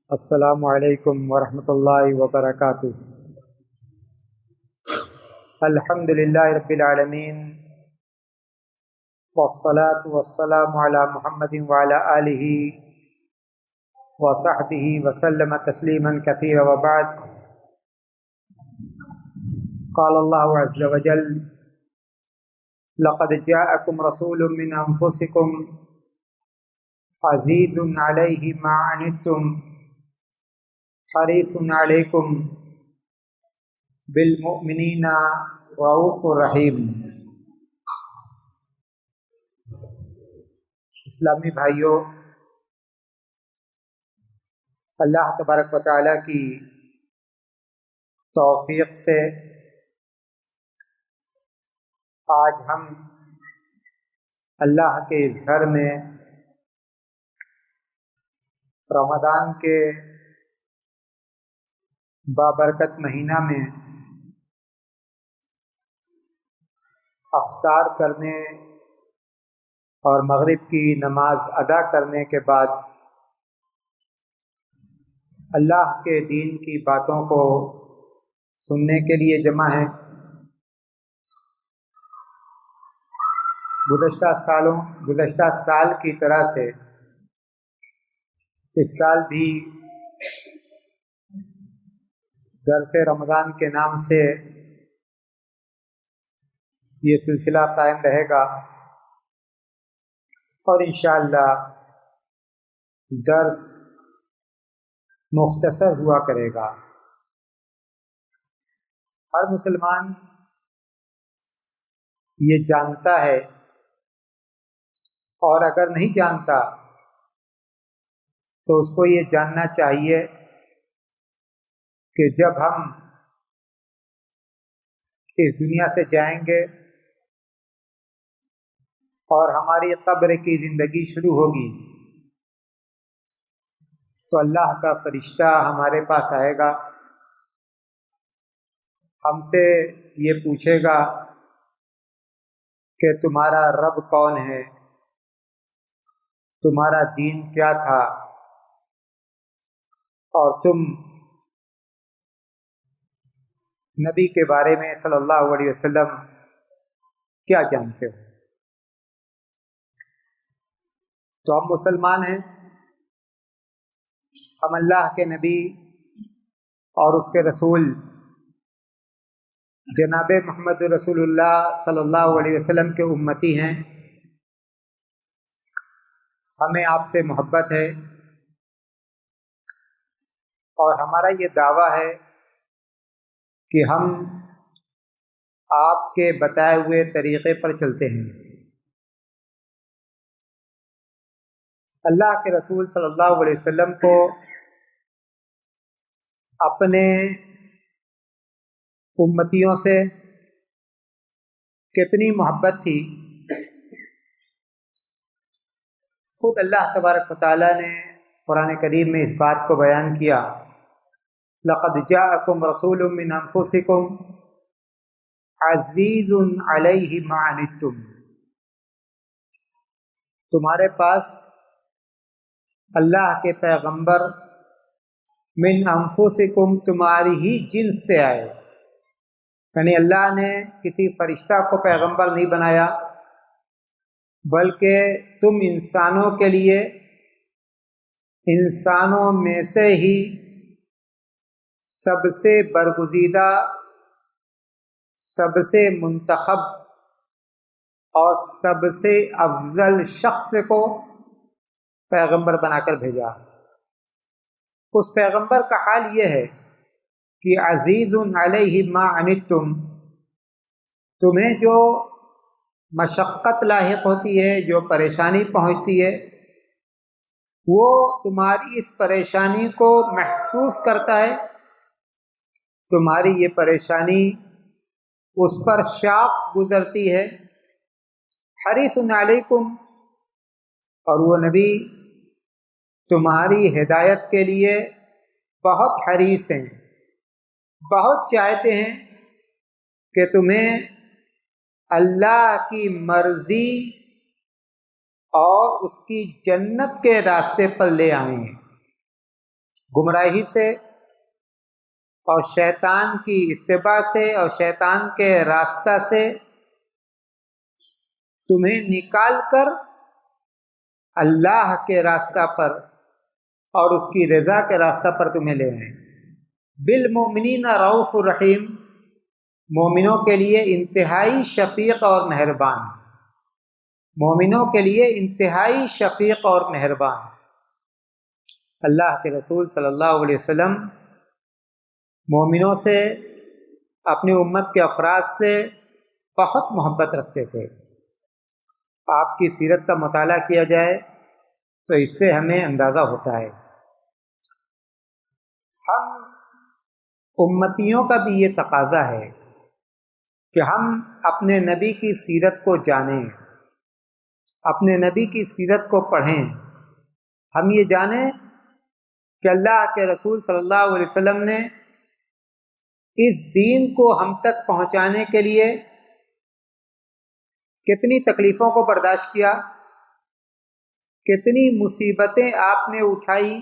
السلام علیکم ورحمۃ اللہ وبرکاتہ۔ الحمد للہ رب العالمین والصلاة والسلام علی محمد وعلی آلہ وصحبہ وسلم تسلیما کثیرا وبعد۔ قال اللہ عز وجل: لقد جاءکم رسول من انفسکم عزیز علیہ ما عنتم حریص علیکم بالمؤمنین رؤوف رحیم۔ اسلامی بھائیوں، اللہ تبارک و تعالیٰ کی توفیق سے آج ہم اللہ کے اس گھر میں رمضان کے بابرکت مہینہ میں افطار کرنے اور مغرب کی نماز ادا کرنے کے بعد اللہ کے دین کی باتوں کو سننے کے لیے جمع ہیں۔ گزشتہ سال کی طرح سے اس سال بھی درس رمضان کے نام سے یہ سلسلہ قائم رہے گا اور انشاءاللہ درس مختصر ہوا کرے گا۔ ہر مسلمان یہ جانتا ہے، اور اگر نہیں جانتا تو اس کو یہ جاننا چاہیے کہ جب ہم اس دنیا سے جائیں گے اور ہماری قبر کی زندگی شروع ہوگی تو اللہ کا فرشتہ ہمارے پاس آئے گا، ہم سے یہ پوچھے گا کہ تمہارا رب کون ہے، تمہارا دین کیا تھا، اور تم نبی کے بارے میں صلی اللہ علیہ وسلم کیا جانتے ہو؟ تو ہم مسلمان ہیں، ہم اللہ کے نبی اور اس کے رسول جناب محمد رسول اللہ صلی اللہ علیہ وسلم کے امتی ہیں۔ ہمیں آپ سے محبت ہے اور ہمارا یہ دعویٰ ہے کہ ہم آپ کے بتائے ہوئے طریقے پر چلتے ہیں۔ اللہ کے رسول صلی اللہ علیہ وسلم کو اپنے امتیوں سے کتنی محبت تھی، خود اللہ تبارک و تعالیٰ نے قرآن کریم میں اس بات کو بیان کیا: لقد جاءکم رسول من انفسکم عزیز علیہ ما عنتم۔ تمہارے پاس اللہ کے پیغمبر من انفسکم تمہاری ہی جنس سے آئے، یعنی اللہ نے کسی فرشتہ کو پیغمبر نہیں بنایا، بلکہ تم انسانوں کے لیے انسانوں میں سے ہی سب سے برگزیدہ، سب سے منتخب اور سب سے افضل شخص کو پیغمبر بنا کر بھیجا۔ اس پیغمبر کا حال یہ ہے کہ عزیز علیہ ما عنتم، تمہیں جو مشقت لاحق ہوتی ہے، جو پریشانی پہنچتی ہے، وہ تمہاری اس پریشانی کو محسوس کرتا ہے، تمہاری یہ پریشانی اس پر شاق گزرتی ہے۔ حریص علیکم، اور وہ نبی تمہاری ہدایت کے لیے بہت حریص ہیں، بہت چاہتے ہیں کہ تمہیں اللہ کی مرضی اور اس کی جنت کے راستے پر لے آئیں۔ گمراہی سے اور شیطان کی اتباع سے اور شیطان کے راستہ سے تمہیں نکال کر اللہ کے راستہ پر اور اس کی رضا کے راستہ پر تمہیں لے آئیں۔ بالمؤمنین رؤوف الرحیم، مومنوں کے لیے انتہائی شفیق اور مہربان، مومنوں کے لیے انتہائی شفیق اور مہربان۔ اللہ کے رسول صلی اللہ علیہ وسلم مومنوں سے، اپنی امت کے افراد سے بہت محبت رکھتے تھے۔ آپ کی سیرت کا مطالعہ کیا جائے تو اس سے ہمیں اندازہ ہوتا ہے۔ ہم امتیوں کا بھی یہ تقاضا ہے کہ ہم اپنے نبی کی سیرت کو جانیں، اپنے نبی کی سیرت کو پڑھیں، ہم یہ جانیں کہ اللہ کے رسول صلی اللہ علیہ وسلم نے اس دین کو ہم تک پہنچانے کے لیے کتنی تکلیفوں کو برداشت کیا، کتنی مصیبتیں آپ نے اٹھائی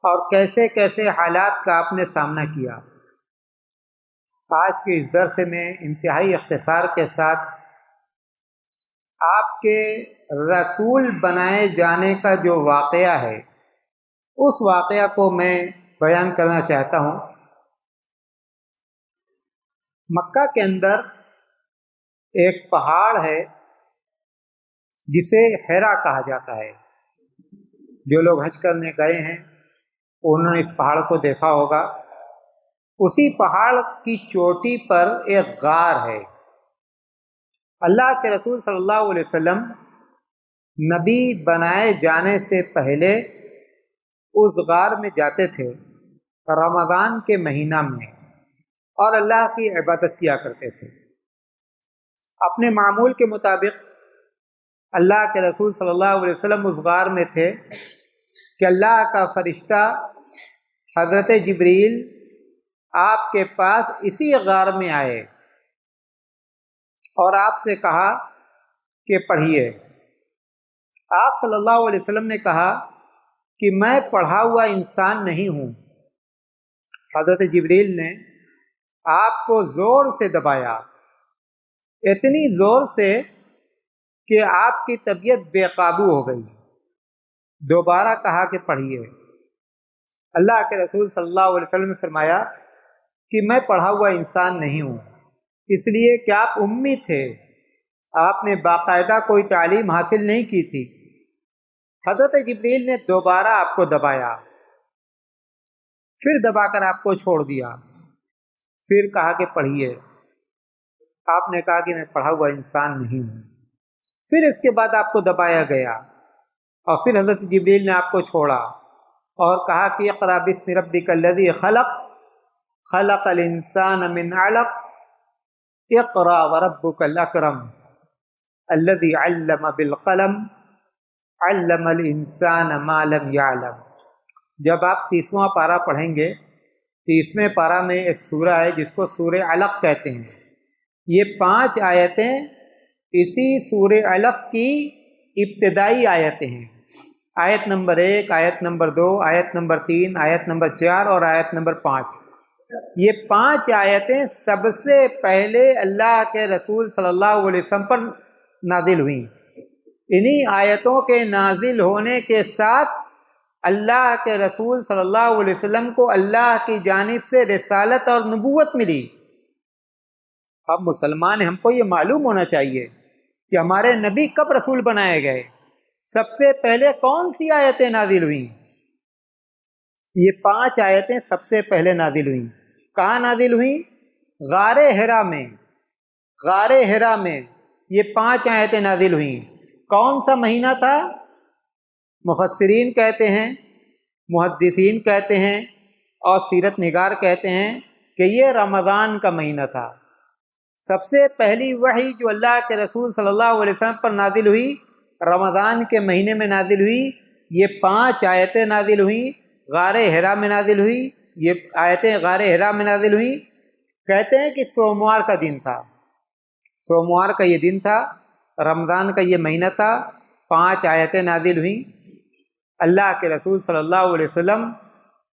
اور کیسے کیسے حالات کا آپ نے سامنا کیا۔ آج کے اس درس میں انتہائی اختصار کے ساتھ آپ کے رسول بنائے جانے کا جو واقعہ ہے اس واقعہ کو میں بیان کرنا چاہتا ہوں۔ مکہ کے اندر ایک پہاڑ ہے جسے حرا کہا جاتا ہے۔ جو لوگ حج کرنے گئے ہیں انہوں نے اس پہاڑ کو دیکھا ہوگا۔ اسی پہاڑ کی چوٹی پر ایک غار ہے۔ اللہ کے رسول صلی اللہ علیہ وسلم نبی بنائے جانے سے پہلے اس غار میں جاتے تھے رمضان کے مہینہ میں، اور اللہ کی عبادت کیا کرتے تھے۔ اپنے معمول کے مطابق اللہ کے رسول صلی اللہ علیہ وسلم اس غار میں تھے کہ اللہ کا فرشتہ حضرت جبریل آپ کے پاس اسی غار میں آئے اور آپ سے کہا کہ پڑھیے۔ آپ صلی اللہ علیہ وسلم نے کہا کہ میں پڑھا ہوا انسان نہیں ہوں۔ حضرت جبریل نے آپ کو زور سے دبایا، اتنی زور سے کہ آپ کی طبیعت بے قابو ہو گئی۔ دوبارہ کہا کہ پڑھیے۔ اللہ کے رسول صلی اللہ علیہ وسلم نے فرمایا کہ میں پڑھا ہوا انسان نہیں ہوں، اس لیے کہ آپ امی تھے، آپ نے باقاعدہ کوئی تعلیم حاصل نہیں کی تھی۔ حضرت جبریل نے دوبارہ آپ کو دبایا، پھر دبا کر آپ کو چھوڑ دیا، پھر کہا کہ پڑھیے۔ آپ نے کہا کہ میں پڑھا ہوا انسان نہیں ہوں۔ پھر اس کے بعد آپ کو دبایا گیا اور پھر حضرت جبریل نے آپ کو چھوڑا اور کہا کہ اقرأ باسم ربک الذی خلق خلق الانسان من علق اقرأ وربک الاکرم الذی علم بالقلم علم الانسان ما لم یعلم۔ جب آپ 30واں پارہ پڑھیں گے، 30ویں پارہ میں ایک سورہ ہے جس کو سورہ علق کہتے ہیں۔ یہ 5 آیتیں اسی سورہ علق کی ابتدائی آیتیں ہیں۔ آیت نمبر 1، آیت نمبر 2، آیت نمبر 3، آیت نمبر 4 اور آیت نمبر 5۔ یہ 5 آیتیں سب سے پہلے اللہ کے رسول صلی اللہ علیہ وسلم پر نازل ہوئیں۔ انہی آیتوں کے نازل ہونے کے ساتھ اللہ کے رسول صلی اللہ علیہ وسلم کو اللہ کی جانب سے رسالت اور نبوت ملی۔ اب مسلمان ہیں، ہم کو یہ معلوم ہونا چاہیے کہ ہمارے نبی کب رسول بنائے گئے، سب سے پہلے کون سی آیتیں نازل ہوئیں۔ یہ 5 آیتیں سب سے پہلے نازل ہوئیں۔ کہاں نازل ہوئیں؟ غار حرا میں۔ غار حرا میں یہ 5 آیتیں نازل ہوئیں۔ کون سا مہینہ تھا؟ مفسرین کہتے ہیں، محدثین کہتے ہیں اور سیرت نگار کہتے ہیں کہ یہ رمضان کا مہینہ تھا۔ سب سے پہلی وحی جو اللہ کے رسول صلی اللہ علیہ وسلم پر نازل ہوئی رمضان کے مہینے میں نازل ہوئی۔ یہ 5 آیتیں نازل ہوئیں، غار حرا میں نازل ہوئی۔ یہ آیتیں غار حرا میں نازل ہوئیں۔ کہتے ہیں کہ سوموار کا دن تھا، سوموار کا یہ دن تھا، رمضان کا یہ مہینہ تھا، 5 آیتیں نازل ہوئیں۔ اللہ کے رسول صلی اللہ علیہ وسلم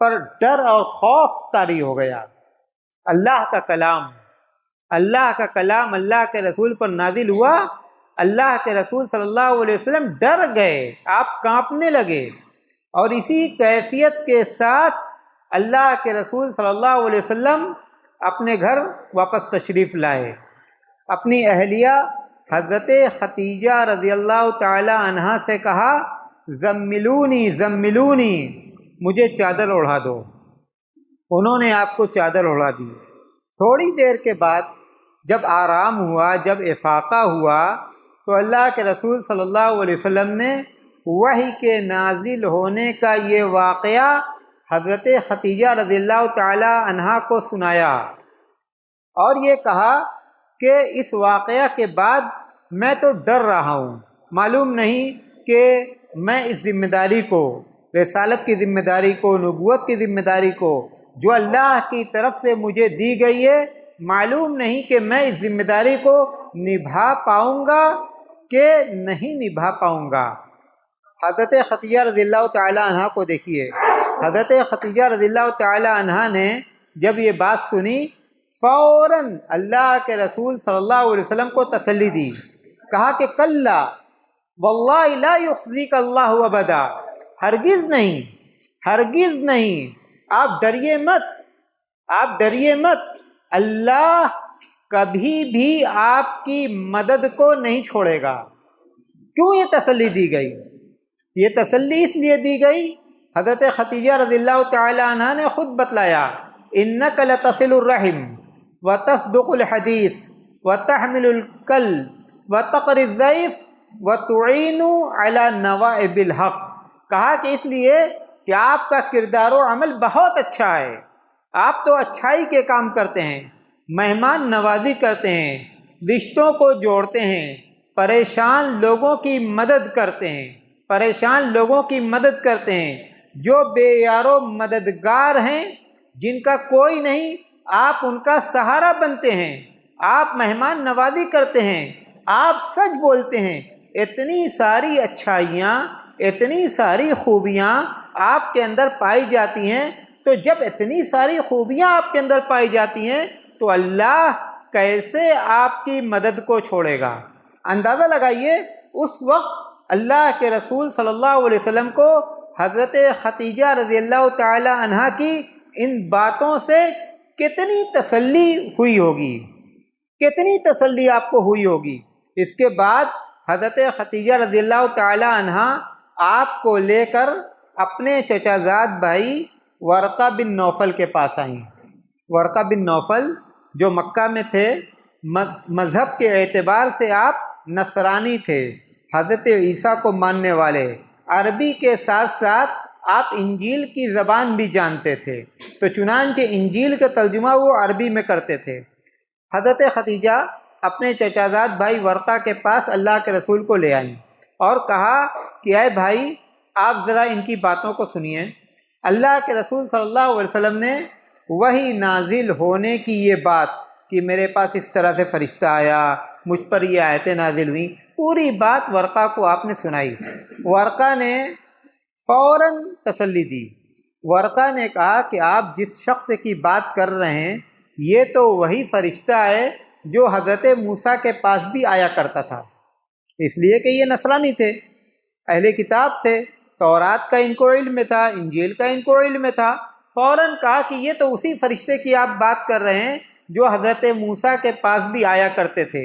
پر ڈر اور خوف طاری ہو گیا۔ اللہ کا کلام اللہ کے رسول پر نازل ہوا، اللہ کے رسول صلی اللہ علیہ وسلم ڈر گئے، آپ کانپنے لگے، اور اسی کیفیت کے ساتھ اللہ کے رسول صلی اللہ علیہ وسلم اپنے گھر واپس تشریف لائے۔ اپنی اہلیہ حضرت خدیجہ رضی اللہ تعالی عنہا سے کہا، زملونی زملونی، مجھے چادر اڑا دو۔ انہوں نے آپ کو چادر اڑا دی۔ تھوڑی دیر کے بعد جب آرام ہوا، جب افاقہ ہوا، تو اللہ کے رسول صلی اللہ علیہ وسلم نے وحی کے نازل ہونے کا یہ واقعہ حضرت خدیجہ رضی اللہ تعالی عنہا کو سنایا، اور یہ کہا کہ اس واقعہ کے بعد میں تو ڈر رہا ہوں، معلوم نہیں کہ میں اس ذمہ داری کو، رسالت کی ذمہ داری کو، نبوت کی ذمہ داری کو جو اللہ کی طرف سے مجھے دی گئی ہے، معلوم نہیں کہ میں اس ذمہ داری کو نبھا پاؤں گا کہ نہیں نبھا پاؤں گا۔ حضرت خدیجہ رضی اللہ تعالی عنہ کو دیکھیے، حضرت خدیجہ رضی اللہ تعالی عنہ نے جب یہ بات سنی، فوراً اللہ کے رسول صلی اللہ علیہ وسلم کو تسلی دی، کہا کہ کلا واللہ لا یخزیک اللہ ابدا، ہرگز نہیں، ہرگز نہیں، آپ ڈریے مت، آپ ڈریے مت، اللہ کبھی بھی آپ کی مدد کو نہیں چھوڑے گا۔ کیوں یہ تسلی دی گئی؟ یہ تسلی اس لیے دی گئی، حضرت خدیجہ رضی اللہ تعالی عنہ نے خود بتلایا، انک لتصل الرحم وتصدق الحدیث وتحمل الکل وتقری الضیف وتعین علی نوائب الحق، کہا کہ اس لیے کہ آپ کا کردار و عمل بہت اچھا ہے، آپ تو اچھائی کے کام کرتے ہیں، مہمان نوازی کرتے ہیں، رشتوں کو جوڑتے ہیں، پریشان لوگوں کی مدد کرتے ہیں، پریشان لوگوں کی مدد کرتے ہیں، جو بے یار و مددگار ہیں، جن کا کوئی نہیں، آپ ان کا سہارا بنتے ہیں، آپ مہمان نوازی کرتے ہیں، آپ سچ بولتے ہیں۔ اتنی ساری اچھائیاں، اتنی ساری خوبیاں آپ کے اندر پائی جاتی ہیں، تو جب اتنی ساری خوبیاں آپ کے اندر پائی جاتی ہیں تو اللہ کیسے آپ کی مدد کو چھوڑے گا؟ اندازہ لگائیے اس وقت اللہ کے رسول صلی اللہ علیہ وسلم کو حضرت خدیجہ رضی اللہ تعالی عنہا کی ان باتوں سے کتنی تسلی ہوئی ہوگی، کتنی تسلی آپ کو ہوئی ہوگی۔ اس کے بعد حضرت خدیجہ رضی اللہ تعالی عنہا آپ کو لے کر اپنے چچا زاد بھائی ورقہ بن نوفل کے پاس آئیں۔ ورقہ بن نوفل جو مکہ میں تھے، مذہب کے اعتبار سے آپ نصرانی تھے، حضرت عیسیٰ کو ماننے والے، عربی کے ساتھ ساتھ آپ انجیل کی زبان بھی جانتے تھے، تو چنانچہ انجیل کا ترجمہ وہ عربی میں کرتے تھے۔ حضرت خدیجہ اپنے چچا زاد بھائی ورقہ کے پاس اللہ کے رسول کو لے آئیں اور کہا کہ اے بھائی، آپ ذرا ان کی باتوں کو سنیے۔ اللہ کے رسول صلی اللہ علیہ وسلم نے وحی نازل ہونے کی یہ بات کہ میرے پاس اس طرح سے فرشتہ آیا، مجھ پر یہ آیتیں نازل ہوئیں، پوری بات ورقہ کو آپ نے سنائی۔ ورقہ نے فوراً تسلی دی۔ ورقہ نے کہا کہ آپ جس شخص کی بات کر رہے ہیں یہ تو وہی فرشتہ ہے جو حضرت موسیٰ کے پاس بھی آیا کرتا تھا، اس لیے کہ یہ نصرانی تھے، اہل کتاب تھے، تورات کا ان کو علم تھا، انجیل کا ان کو علم تھا۔ فوراً کہا کہ یہ تو اسی فرشتے کی آپ بات کر رہے ہیں جو حضرت موسیٰ کے پاس بھی آیا کرتے تھے۔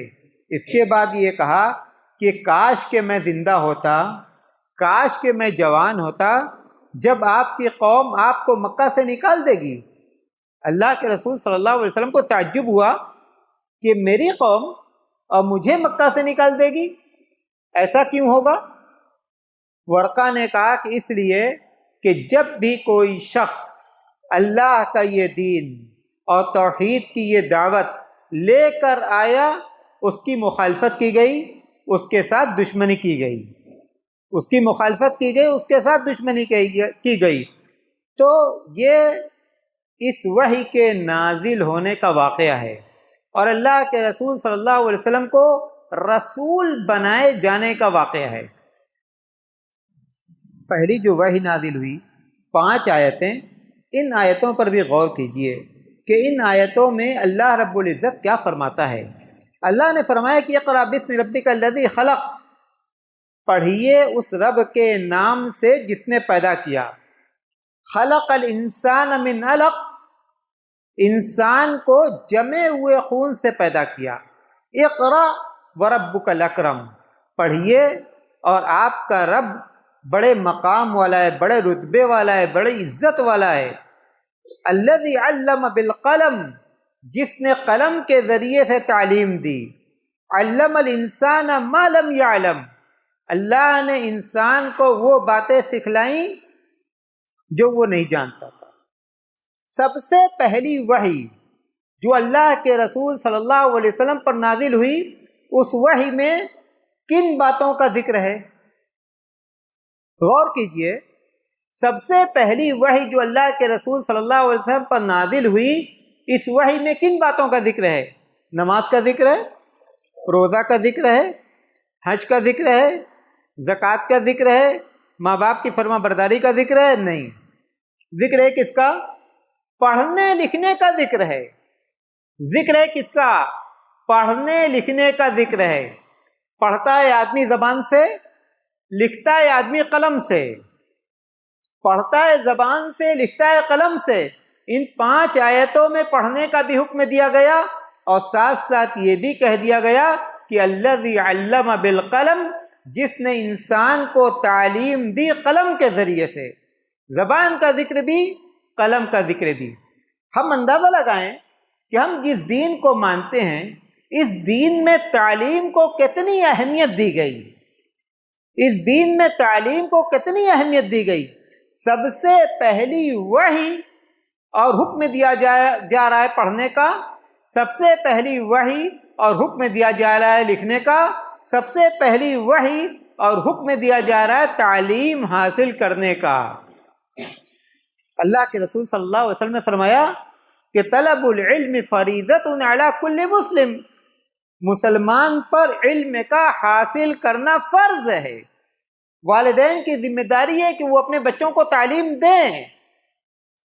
اس کے بعد یہ کہا کہ کاش کہ میں زندہ ہوتا، کاش کہ میں جوان ہوتا جب آپ کی قوم آپ کو مکہ سے نکال دے گی۔ اللہ کے رسول صلی اللہ علیہ وسلم کو تعجب ہوا کہ میری قوم اور مجھے مکہ سے نکال دے گی، ایسا کیوں ہوگا؟ ورقہ نے کہا کہ اس لیے کہ جب بھی کوئی شخص اللہ کا یہ دین اور توحید کی یہ دعوت لے کر آیا، اس کی مخالفت کی گئی، اس کے ساتھ دشمنی کی گئی، اس کی مخالفت کی گئی، اس کے ساتھ دشمنی کی گئی، تو یہ اس وحی کے نازل ہونے کا واقعہ ہے، اور اللہ کے رسول صلی اللہ علیہ وسلم کو رسول بنائے جانے کا واقعہ ہے۔ پہلی جو وحی نازل ہوئی 5 آیتیں، ان آیتوں پر بھی غور کیجئے کہ ان آیتوں میں اللہ رب العزت کیا فرماتا ہے۔ اللہ نے فرمایا کہ اقرأ بسم ربک الذی خلق، پڑھیے اس رب کے نام سے جس نے پیدا کیا۔ خلق الانسان من علق، انسان کو جمے ہوئے خون سے پیدا کیا۔ اقرأ وربک الاکرم، پڑھیے اور آپ کا رب بڑے مقام والا ہے، بڑے رتبے والا ہے، بڑی عزت والا ہے۔ الذی علم بالقلم، جس نے قلم کے ذریعے سے تعلیم دی۔ علم الانسان ما لم یعلم، اللہ نے انسان کو وہ باتیں سکھلائیں جو وہ نہیں جانتا تھا۔ سب سے پہلی وحی جو اللہ کے رسول صلی اللہ علیہ وسلم پر نازل ہوئی، اس وحی میں کن باتوں کا ذکر ہے؟ غور کیجئے، سب سے پہلی وحی جو اللہ کے رسول صلی اللہ علیہ وسلم پر نازل ہوئی، اس وحی میں کن باتوں کا ذکر ہے؟ نماز کا ذکر ہے، روزہ کا ذکر ہے، حج کا ذکر ہے، زکوٰۃ کا ذکر ہے، ماں باپ کی فرما برداری کا ذکر ہے؟ نہیں۔ ذکر ہے کس کا؟ پڑھنے لکھنے کا ذکر ہے۔ ذکر ہے کس کا؟ پڑھنے لکھنے کا ذکر ہے۔ پڑھتا ہے آدمی زبان سے، لکھتا ہے آدمی قلم سے۔ پڑھتا ہے زبان سے، لکھتا ہے قلم سے۔ ان 5 آیتوں میں پڑھنے کا بھی حکم دیا گیا، اور ساتھ ساتھ یہ بھی کہہ دیا گیا کہ الذی علم بالقلم، جس نے انسان کو تعلیم دی قلم کے ذریعے سے۔ زبان کا ذکر بھی، قلم کا ذکر بھی۔ ہم اندازہ لگائیں کہ ہم جس دین کو مانتے ہیں، اس دین میں تعلیم کو کتنی اہمیت دی گئی، اس دین میں تعلیم کو کتنی اہمیت دی گئی۔ سب سے پہلی وحی اور حکم دیا جا رہا ہے پڑھنے کا، سب سے پہلی وحی اور حکم دیا جا رہا ہے لکھنے کا، سب سے پہلی وحی اور حکم دیا جا رہا ہے تعلیم حاصل کرنے کا۔ اللہ کے رسول صلی اللہ علیہ وسلم نے فرمایا کہ طلب العلم فریضۃ علی کل مسلم، مسلمان پر علم کا حاصل کرنا فرض ہے۔ والدین کی ذمہ داری ہے کہ وہ اپنے بچوں کو تعلیم دیں،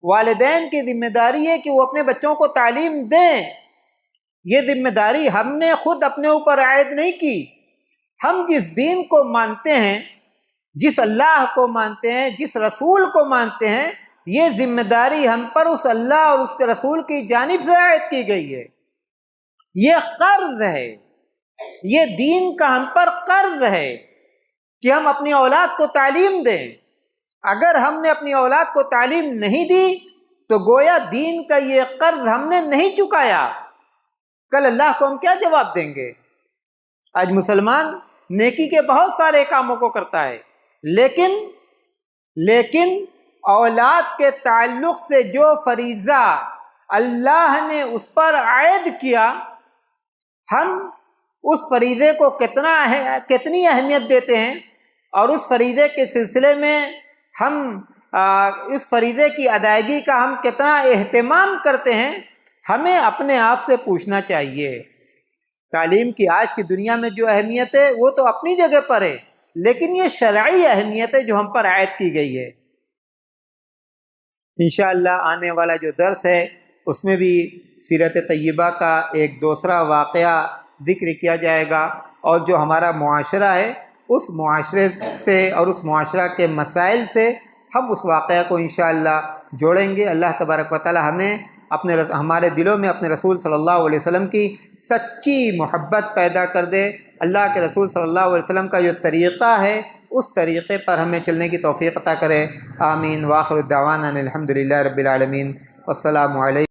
والدین کی ذمہ داری ہے کہ وہ اپنے بچوں کو تعلیم دیں۔ یہ ذمہ داری ہم نے خود اپنے اوپر عائد نہیں کی۔ ہم جس دین کو مانتے ہیں، جس اللہ کو مانتے ہیں، جس رسول کو مانتے ہیں، یہ ذمہ داری ہم پر اس اللہ اور اس کے رسول کی جانب سے عائد کی گئی ہے۔ یہ قرض ہے، یہ دین کا ہم پر قرض ہے کہ ہم اپنی اولاد کو تعلیم دیں۔ اگر ہم نے اپنی اولاد کو تعلیم نہیں دی تو گویا دین کا یہ قرض ہم نے نہیں چکایا۔ کل اللہ کو ہم کیا جواب دیں گے؟ آج مسلمان نیکی کے بہت سارے کاموں کو کرتا ہے، لیکن اولاد کے تعلق سے جو فریضہ اللہ نے اس پر عائد کیا، ہم اس فریضے کو کتنی اہمیت دیتے ہیں، اور اس فریضے کے سلسلے میں ہم اس فریضے کی ادائیگی کا ہم کتنا اہتمام کرتے ہیں، ہمیں اپنے آپ سے پوچھنا چاہیے۔ تعلیم کی آج کی دنیا میں جو اہمیت ہے وہ تو اپنی جگہ پر ہے، لیکن یہ شرعی اہمیت ہے جو ہم پر عائد کی گئی ہے۔ انشاءاللہ آنے والا جو درس ہے اس میں بھی سیرت طیبہ کا ایک دوسرا واقعہ ذکر کیا جائے گا، اور جو ہمارا معاشرہ ہے اس معاشرے سے اور اس معاشرہ کے مسائل سے ہم اس واقعہ کو انشاءاللہ جوڑیں گے۔ اللہ تبارک و تعالی ہمیں ہمارے دلوں میں اپنے رسول صلی اللہ علیہ وسلم کی سچی محبت پیدا کر دے۔ اللہ کے رسول صلی اللہ علیہ وسلم کا جو طریقہ ہے اس طریقے پر ہمیں چلنے کی توفیق عطا کرے۔ آمین۔ وآخر الدعوانا الحمدللہ رب العالمین۔ والسلام علیکم۔